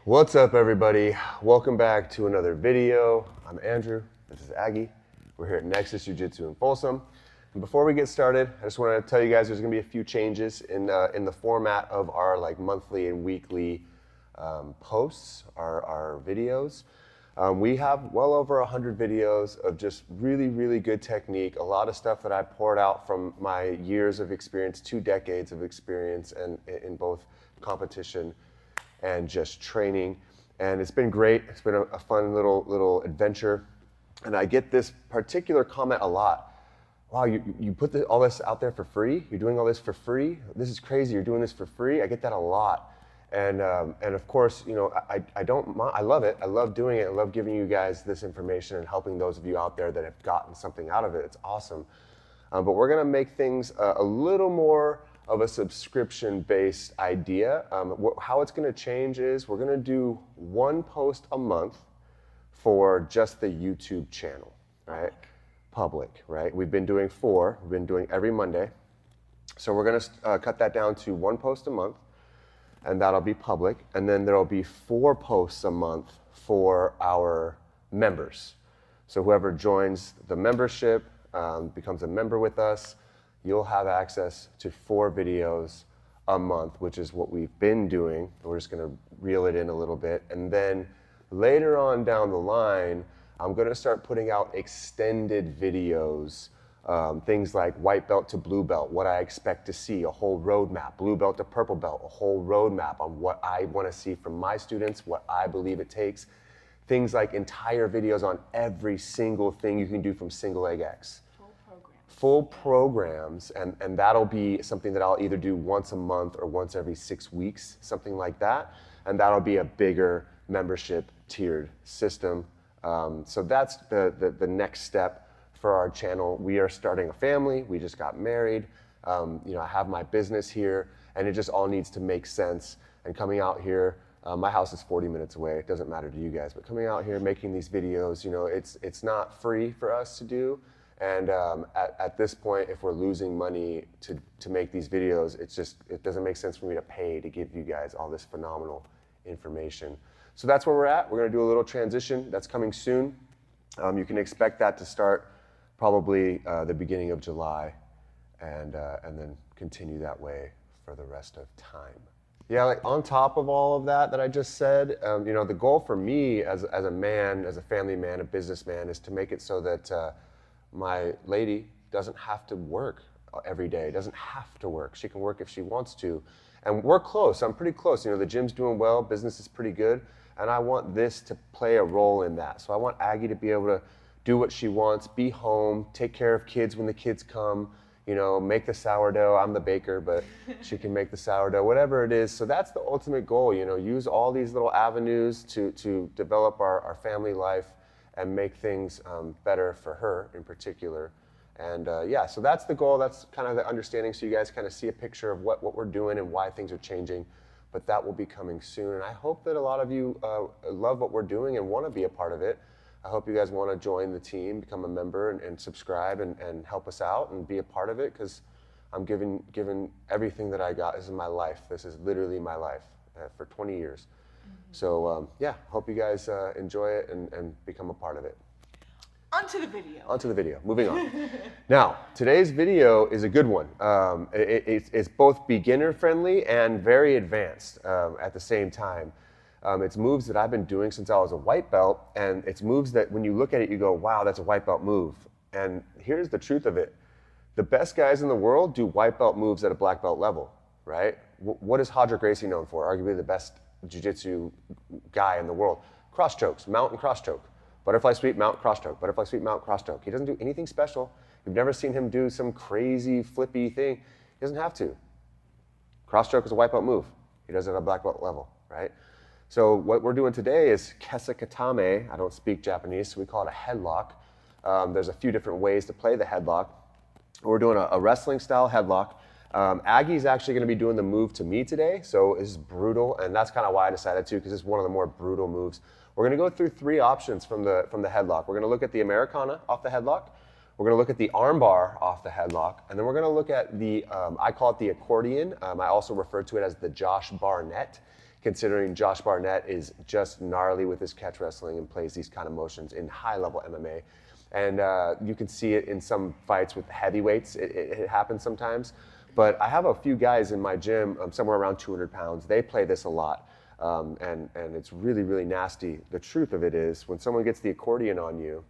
What's up, everybody? Welcome back to another video. I'm Andrew, this is Aggie. We're here at Nexus Jiu-Jitsu in Folsom. And before we get started, I just want to tell you guys there's going to be a few changes in the format of our monthly and weekly posts, our videos. We have well over 100 videos of just really good technique, a lot of stuff that I poured out from my years of experience, 2 decades of experience, and in both competition and just training, and it's been great. It's been a fun little adventure, and I get this particular comment a lot. Wow, you put all this out there for free? You're doing all this for free? This is crazy. You're doing this for free? I get that a lot, and of course, you know, I don't mind. I love it. I love doing it. I love giving you guys this information and helping those of you out there that have gotten something out of it. It's awesome, but we're gonna make things a little more of a subscription-based idea. How it's gonna change is we're gonna do 1 post a month for just the YouTube channel, right? Public, right? We've been doing 4, we've been doing every Monday. So we're gonna cut that down to 1 post a month, and that'll be public. And then there'll be 4 posts a month for our members. So whoever joins the membership, becomes a member with us, you'll have access to 4 videos a month, which is what we've been doing. We're just gonna reel it in a little bit. And then later on down the line, I'm gonna start putting out extended videos, things like white belt to blue belt, what I expect to see, a whole roadmap, blue belt to purple belt, a whole roadmap on what I wanna see from my students, what I believe it takes. Things like entire videos on every single thing you can do from single leg X. Full programs, and that'll be something that I'll either do once a month or once every 6 weeks, something like that, and that'll be a bigger membership tiered system. So that's the next step for our channel. We are starting a family, we just got married, you know, I have my business here, and it just all needs to make sense. And coming out here, my house is 40 minutes away, it doesn't matter to you guys, but coming out here, making these videos, you know, it's not free for us to do. And at this point, if we're losing money to make these videos, it doesn't make sense for me to pay to give you guys all this phenomenal information. So that's where we're at. We're gonna do a little transition. That's coming soon. You can expect that to start probably the beginning of July, and then continue that way for the rest of time. Yeah, on top of all of that I just said, you know, the goal for me as a man, as a family man, a businessman, is to make it so that my lady doesn't have to work every day, doesn't have to work. She can work if she wants to. And we're close, I'm pretty close. You know, the gym's doing well, business is pretty good, and I want this to play a role in that. So I want Aggie to be able to do what she wants, be home, take care of kids when the kids come, you know, make the sourdough. I'm the baker, but she can make the sourdough, whatever it is. So that's the ultimate goal, you know, use all these little avenues to develop our family life and make things better for her in particular. And yeah, so that's the goal. That's kind of the understanding, so you guys kind of see a picture of what we're doing and why things are changing. But that will be coming soon. And I hope that a lot of you love what we're doing and want to be a part of it. I hope you guys want to join the team, become a member, and subscribe and help us out and be a part of it, because I'm giving everything that I got. This is my life. This is literally my life for 20 years. So yeah, hope you guys enjoy it and become a part of it. Onto the video. Onto the video, moving on. Now, today's video is a good one. It's both beginner friendly and very advanced at the same time. It's moves that I've been doing since I was a white belt, and it's moves that when you look at it, you go, wow, that's a white belt move. And here's the truth of it. The best guys in the world do white belt moves at a black belt level. right? What is Hodger Gracie known for? Arguably the best jiu-jitsu guy in the world. Cross chokes, mount and cross choke. Butterfly sweep, mount, cross choke. Butterfly sweep, mount, cross choke. He doesn't do anything special. You've never seen him do some crazy flippy thing. He doesn't have to. Cross choke is a wipeout move. He does it at a black belt level, right? So what we're doing today is Kesa Gatame. I don't speak Japanese, so we call it a headlock. There's a few different ways to play the headlock. We're doing a wrestling style headlock. Aggie's actually going to be doing the move to me today, so it's brutal, and that's kind of why I decided to, because it's one of the more brutal moves. We're going to go through 3 options from the headlock. We're going to look at the Americana off the headlock. We're going to look at the armbar off the headlock, and then we're going to look at the, I call it the accordion. I also refer to it as the Josh Barnett, considering Josh Barnett is just gnarly with his catch wrestling and plays these kind of motions in high-level MMA. And you can see it in some fights with heavyweights. It happens sometimes. But I have a few guys in my gym, somewhere around 200 pounds. They play this a lot, and it's really, really nasty. The truth of it is, when someone gets the accordion on you,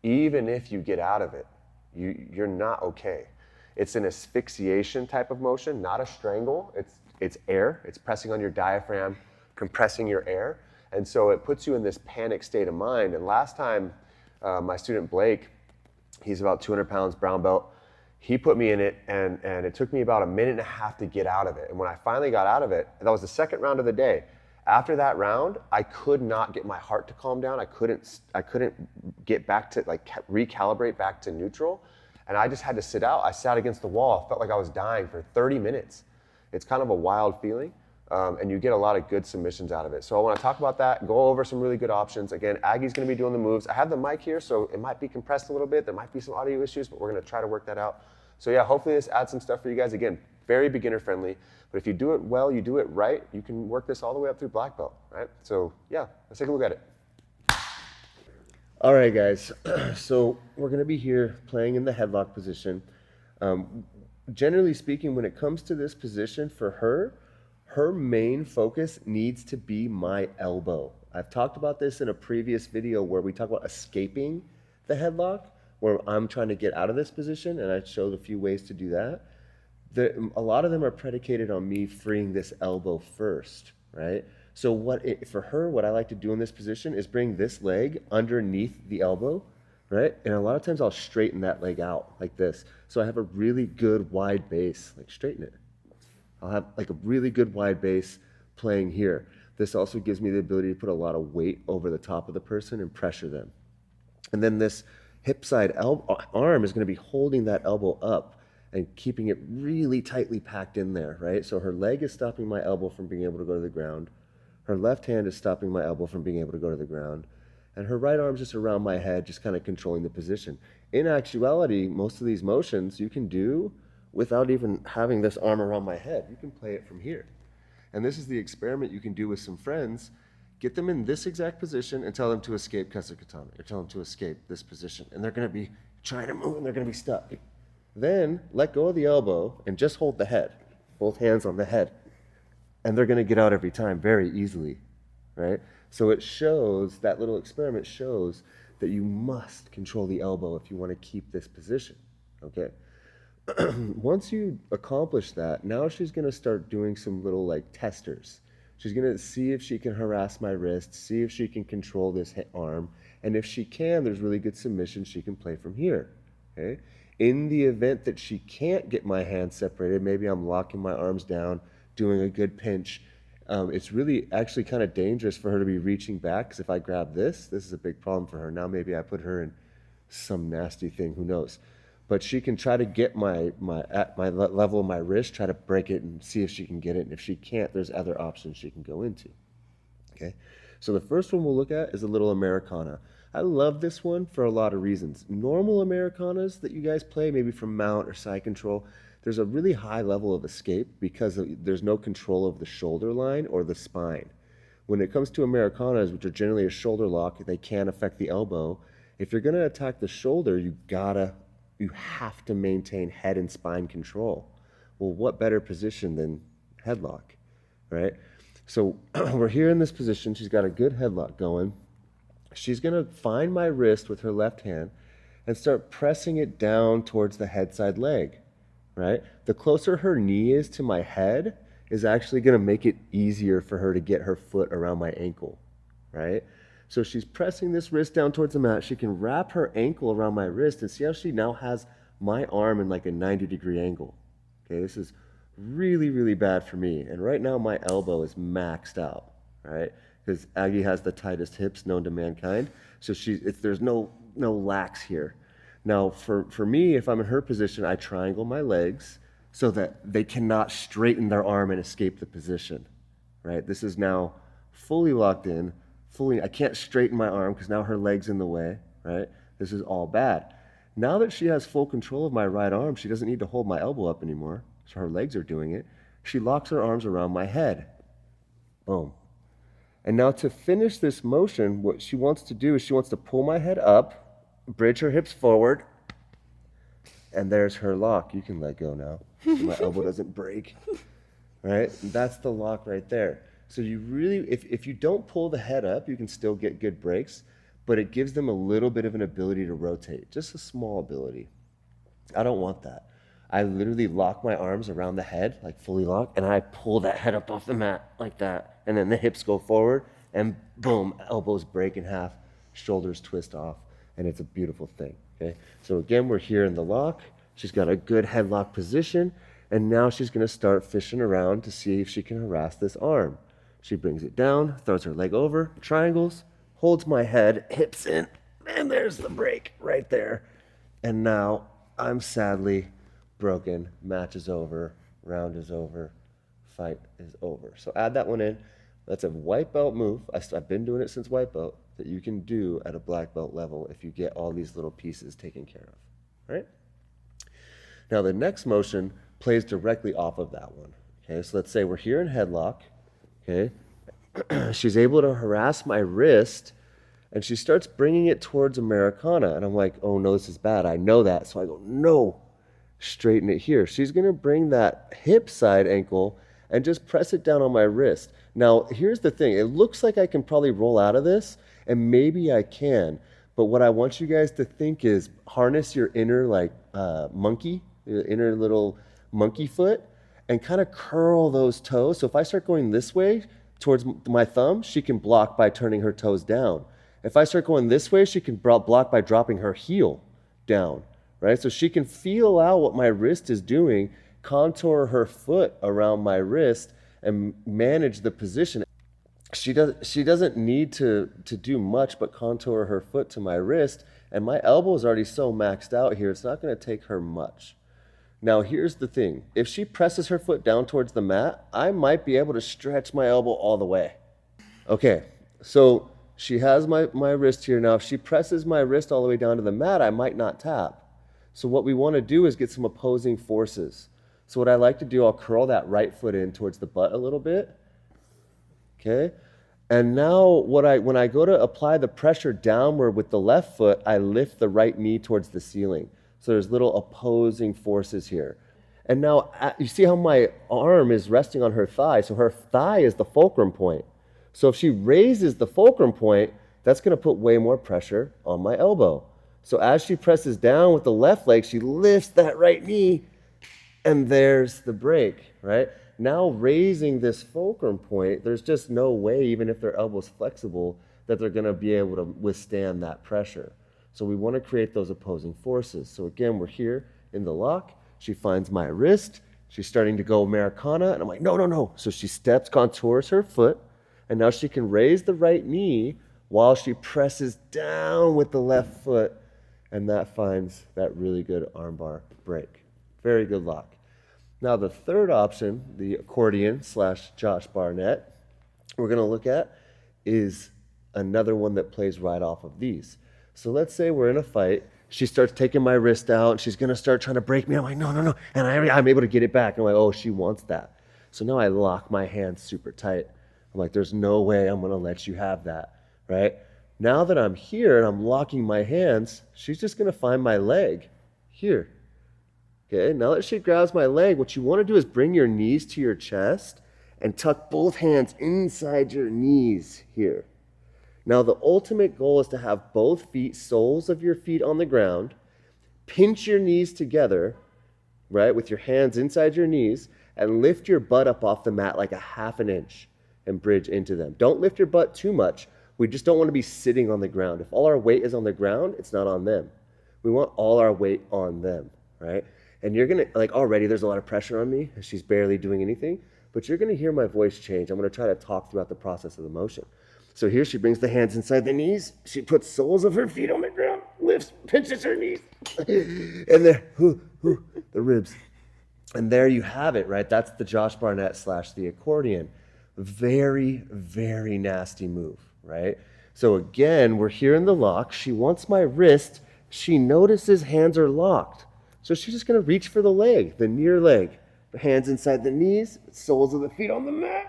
even if you get out of it, you're not okay. It's an asphyxiation type of motion, not a strangle. It's air. It's pressing on your diaphragm, compressing your air. And so it puts you in this panic state of mind. And last time, my student Blake, he's about 200 pounds, brown belt, he put me in it, and it took me about 1.5 minutes to get out of it. And when I finally got out of it, that was the second round of the day. After that round, I could not get my heart to calm down. I couldn't get back to, like, recalibrate back to neutral. And I just had to sit out. I sat against the wall. I felt like I was dying for 30 minutes. It's kind of a wild feeling. And you get a lot of good submissions out of it. So I want to talk about that, go over some really good options. Again, Aggie's going to be doing the moves. I have the mic here, so it might be compressed a little bit. There might be some audio issues, but we're going to try to work that out. So yeah, hopefully this adds some stuff for you guys. Again, very beginner friendly, but if you do it well, you do it right, you can work this all the way up through black belt, right? So yeah, let's take a look at it. All right, guys. So we're going to be here playing in the headlock position. Generally speaking, when it comes to this position for her main focus needs to be my elbow. I've talked about this in a previous video where we talk about escaping the headlock, where I'm trying to get out of this position, and I showed a few ways to do that. A lot of them are predicated on me freeing this elbow first, right? So for her, what I like to do in this position is bring this leg underneath the elbow, right? And a lot of times I'll straighten that leg out like this. So I have a really good wide base, like straighten it. I'll have like a really good wide base playing here. This also gives me the ability to put a lot of weight over the top of the person and pressure them. And then this hip side arm is going to be holding that elbow up and keeping it really tightly packed in there, right? So her leg is stopping my elbow from being able to go to the ground. Her left hand is stopping my elbow from being able to go to the ground. And her right arm's just around my head, just kind of controlling the position. In actuality, most of these motions you can do without even having this arm around my head. You can play it from here. And this is the experiment you can do with some friends. Get them in this exact position and tell them to escape Kesa Gatame, or tell them to escape this position. And they're going to be trying to move, and they're going to be stuck. Then let go of the elbow and just hold the head, both hands on the head. And they're going to get out every time very easily, right? So it shows, that little experiment shows that you must control the elbow if you want to keep this position, okay? Once you accomplish that, now she's going to start doing some little like testers. She's going to see if she can harass my wrist, see if she can control this arm, and if she can, there's really good submissions she can play from here, okay? In the event that she can't get my hands separated, maybe I'm locking my arms down, doing a good pinch, it's really actually kind of dangerous for her to be reaching back, because if I grab this is a big problem for her. Now maybe I put her in some nasty thing, who knows? But she can try to get at my level of my wrist, try to break it and see if she can get it. And if she can't, there's other options she can go into. Okay, so the first one we'll look at is a little Americana. I love this one for a lot of reasons. Normal Americanas that you guys play, maybe from mount or side control, there's a really high level of escape because there's no control of the shoulder line or the spine. When it comes to Americanas, which are generally a shoulder lock, they can affect the elbow. If you're going to attack the shoulder, you have to maintain head and spine control. Well, what better position than headlock, right? So we're here in this position. She's got a good headlock going. She's going to find my wrist with her left hand and start pressing it down towards the head side leg, right? The closer her knee is to my head is actually going to make it easier for her to get her foot around my ankle, right? So she's pressing this wrist down towards the mat. She can wrap her ankle around my wrist and see how she now has my arm in like a 90-degree angle. Okay, this is really, really bad for me. And right now my elbow is maxed out, right? Because Aggie has the tightest hips known to mankind. So there's no lax here. Now for me, if I'm in her position, I triangle my legs so that they cannot straighten their arm and escape the position, right? This is now fully locked in, I can't straighten my arm because now her leg's in the way, right? This is all bad. Now that she has full control of my right arm, she doesn't need to hold my elbow up anymore, so her legs are doing it. She locks her arms around my head. Boom. And now to finish this motion, what she wants to do is she wants to pull my head up, bridge her hips forward, and there's her lock. You can let go now, so my elbow doesn't break, right? And that's the lock right there. So you really, if you don't pull the head up, you can still get good breaks, but it gives them a little bit of an ability to rotate, just a small ability. I don't want that. I literally lock my arms around the head, like fully locked, and I pull that head up off the mat like that. And then the hips go forward, and boom, elbows break in half, shoulders twist off, and it's a beautiful thing, okay? So again, we're here in the lock. She's got a good headlock position, and now she's gonna start fishing around to see if she can harass this arm. She brings it down, throws her leg over, triangles, holds my head, hips in, and there's the break right there. And now I'm sadly broken. Match is over, round is over, fight is over. So add that one in. That's a white belt move. I've been doing it since white belt that you can do at a black belt level if you get all these little pieces taken care of, right? Now the next motion plays directly off of that one. Okay, so let's say we're here in headlock. Okay, she's able to harass my wrist, and she starts bringing it towards Americana, and I'm like, oh no, this is bad. I know that, so I go, no, straighten it here. She's gonna bring that hip side ankle and just press it down on my wrist. Now, here's the thing. It looks like I can probably roll out of this, and maybe I can, but what I want you guys to think is harness your inner monkey, your inner little monkey foot, and kind of curl those toes. So if I start going this way towards my thumb, she can block by turning her toes down. If I start going this way, she can block by dropping her heel down, right? So she can feel out what my wrist is doing, contour her foot around my wrist, and manage the position. She doesn't need to do much but contour her foot to my wrist, and my elbow is already so maxed out here, it's not gonna take her much. Now, here's the thing. If she presses her foot down towards the mat, I might be able to stretch my elbow all the way. Okay, so she has my wrist here. Now, if she presses my wrist all the way down to the mat, I might not tap. So what we want to do is get some opposing forces. So what I like to do, I'll curl that right foot in towards the butt a little bit. Okay, and now when I go to apply the pressure downward with the left foot, I lift the right knee towards the ceiling. So there's little opposing forces here. And now you see how my arm is resting on her thigh. So her thigh is the fulcrum point. So if she raises the fulcrum point, that's going to put way more pressure on my elbow. So as she presses down with the left leg, she lifts that right knee, and there's the break, right? Now raising this fulcrum point, there's just no way, even if their elbow's flexible, that they're going to be able to withstand that pressure. So we want to create those opposing forces. So again, we're here in the lock. She finds my wrist. She's starting to go Americana. And I'm like, no, no, no. So she steps, contours her foot. And now she can raise the right knee while she presses down with the left foot. And that finds that really good armbar break. Very good lock. Now the third option, the accordion / Josh Barnett, we're going to look at is another one that plays right off of these. So let's say we're in a fight. She starts taking my wrist out, and she's going to start trying to break me. I'm like, no, no, no. And I'm able to get it back. And I'm like, oh, she wants that. So now I lock my hands super tight. I'm like, there's no way I'm going to let you have that, right? Now that I'm here and I'm locking my hands, she's just going to find my leg here. Okay, now that she grabs my leg, what you want to do is bring your knees to your chest and tuck both hands inside your knees here. Now, the ultimate goal is to have both soles of your feet on the ground, pinch your knees together, right, with your hands inside your knees, and lift your butt up off the mat like a half an inch and bridge into them. Don't lift your butt too much. We just don't want to be sitting on the ground. If all our weight is on the ground, it's not on them. We want all our weight on them, right? And you're going to, like, already there's a lot of pressure on me. She's barely doing anything, but you're going to hear my voice change. I'm going to try to talk throughout the process of the motion. So here she brings the hands inside the knees. She puts soles of her feet on the ground, lifts, pinches her knees. And there, the ribs. And there you have it, right? That's the Josh Barnett / the accordion. Very, very nasty move, right? So again, we're here in the lock. She wants my wrist. She notices hands are locked. So she's just going to reach for the leg, the near leg. Hands inside the knees, soles of the feet on the mat.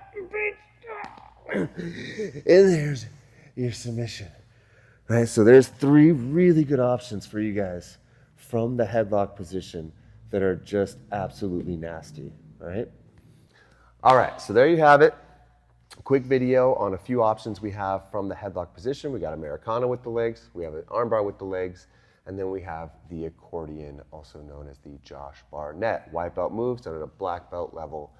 And there's your submission, right? So there's 3 really good options for you guys from the headlock position that are just absolutely nasty, right? All right, so there you have it. A quick video on a few options we have from the headlock position. We got Americana with the legs, we have an armbar with the legs, and then we have the accordion, also known as the Josh Barnett. White belt moves done at a black belt level.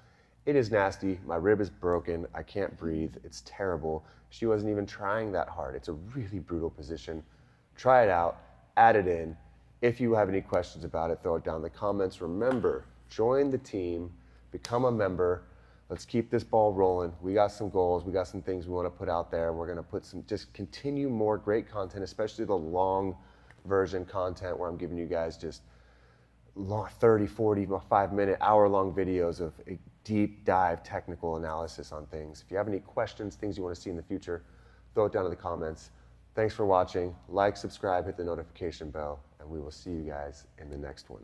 It is nasty. My rib is broken. I can't breathe. It's terrible. She wasn't even trying that hard. It's a really brutal position. Try it out. Add it in. If you have any questions about it, throw it down in the comments. Remember, join the team. Become a member. Let's keep this ball rolling. We got some goals. We got some things we want to put out there. We're going to put some, just continue more great content, especially the long version content where I'm giving you guys just long, 30, 40, 5-minute, hour-long videos of a deep dive technical analysis on things. If you have any questions, things you want to see in the future, throw it down in the comments. Thanks for watching. Like, subscribe, hit the notification bell, and we will see you guys in the next one.